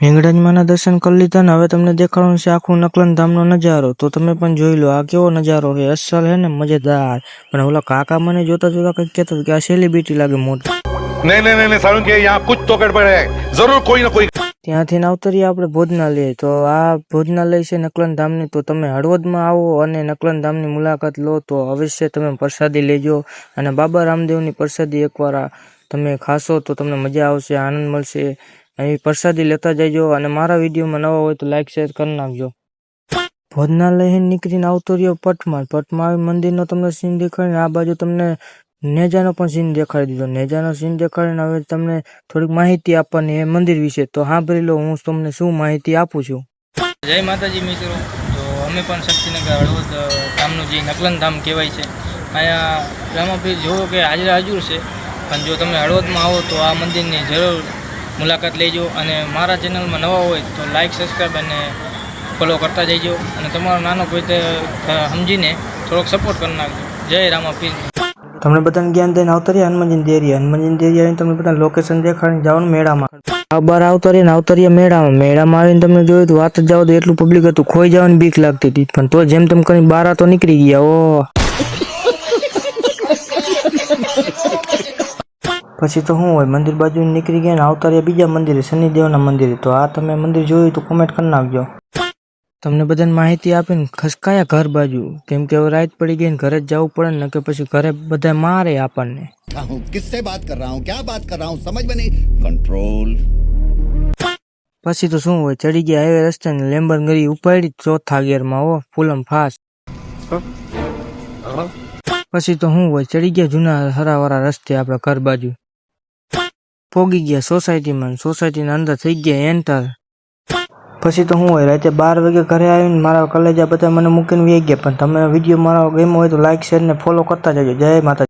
હિંગળાજમાના દર્શન કરી લીધા ને હવે તમને દેખાડવાનું છે આખું નકલન ધામનો નજારો. તો તમે પણ જોઈ લો આ કેવો નજારો છે, અસલ હે ને મજેદાર. પણ ઓલા કાકા મને જોતા જોતા કંઈક કહેતા કે આ સેલિબ્રિટી લાગે મોટા. नहीं सारुण के यहाँ कुछ तो गड़बड़ है, जरूर कोई ना कोई। ત્યાંથી આવતરીએ આપણે ભોજનાલય. તો આ ભોજનાલય છે નકલન ધામની. તો તમે હળવદમાં આવો અને નકલન ધામની મુલાકાત લો તો અવશ્ય તમે પ્રસાદી લેજો. અને બાબા રામદેવની પ્રસાદી એકવાર તમે ખાશો તો તમને મજા આવશે, આનંદ મળશે. અહીં પ્રસાદી લેતા જજો અને મારા વિડીયોમાં નવા હોય તો લાઈક શેર કરી નાખજો. ભોજનાલય નીકળીને આવતો રહ્યો પટમાં. પટમાં આવી મંદિરનો તમને સીન દેખાડીને આ બાજુ તમને નેજાનો પણ સીન દેખાડી દીધો. નેજાનો સીન દેખાડીને હવે તમને થોડીક માહિતી આપવાની એ મંદિર વિશે. તો સાંભળી લો હું તમને શું માહિતી આપું છું. જય માતાજી મિત્રો. તો અમે પણ શક્તિનગર હળવદ ધામનું જે નકલન ધામ કહેવાય છે, અહીંયા રામાપીર જોવો કે હાજરા હજુર છે. પણ જો તમે હળવદમાં આવો તો આ મંદિરની જરૂર મુલાકાત લેજો. અને મારા ચેનલમાં નવા હોય તો લાઈક સબસ્ક્રાઈબ અને ફોલો કરતા જઈજો. અને તમારો નાનો કોઈ તે સમજીને થોડોક સપોર્ટ કરી નાખજો. જય રામાપીર. તમને બધાને જ્ઞાન દઈને આવતા રહ્યા હનુમાનજી દેરિયા. હનુમાનજી દેરિયા આવીને તમને બધા લોકેશન દેખાડીને જવાનું મેળામાં. બાર આવતા રહ્યા મેળામાં. મેળામાં આવીને તમને જોયું તો વાત જ જાવ તો એટલું પબ્લિક હતું, ખોઈ જવાની બીક લાગતી હતી. પણ તો જેમ તેમ કરીને બાર તો નીકળી ગયા. ઓ પછી તો શું હોય, મંદિર બાજુ નીકળી ગયા ને આવતા રહ્યા બીજા મંદિરે, શનિદેવના મંદિરે. તો આ તમે મંદિર જોયું તો કોમેન્ટ કરી નાખજો. તમને બધાને માહિતી આપીને ખસકાયા ઘર બાજુ, કેમ કે હવે રાત પડી ગઈ ને ઘરે જ જવું પડે ને, કે પછી ઘરે બધા મારે આપણને. किससे बात कर रहा हूँ, क्या बात कर रहा हूँ, समझ में नहीं। कंट्रोल. પછી તો શું હોય, ચડી ગયા હાઈવે રસ્તે ને લેમ્બોર્ગિની ઉપાડી ચોથા ગિયરમાં. હો ફૂલમ ફાસ્ટ. પછી તો શું હોય, ચડી ગયા જૂના હરાવાળા રસ્તે આપણા ઘર બાજુ. પોગી ગયા સોસાયટીમાં. સોસાયટીના અંદર થઈ ગયા એન્ટર. પછી તો શું હોય, રાતે 12 વાગે ઘરે આવીને મારા કલેજા બધા મને મૂકીને વહી ગયા. પણ તમે વિડીયો મારો ગમ્યો હોય તો લાઈક શેર ને ફોલો કરતા જજો. જય માતા.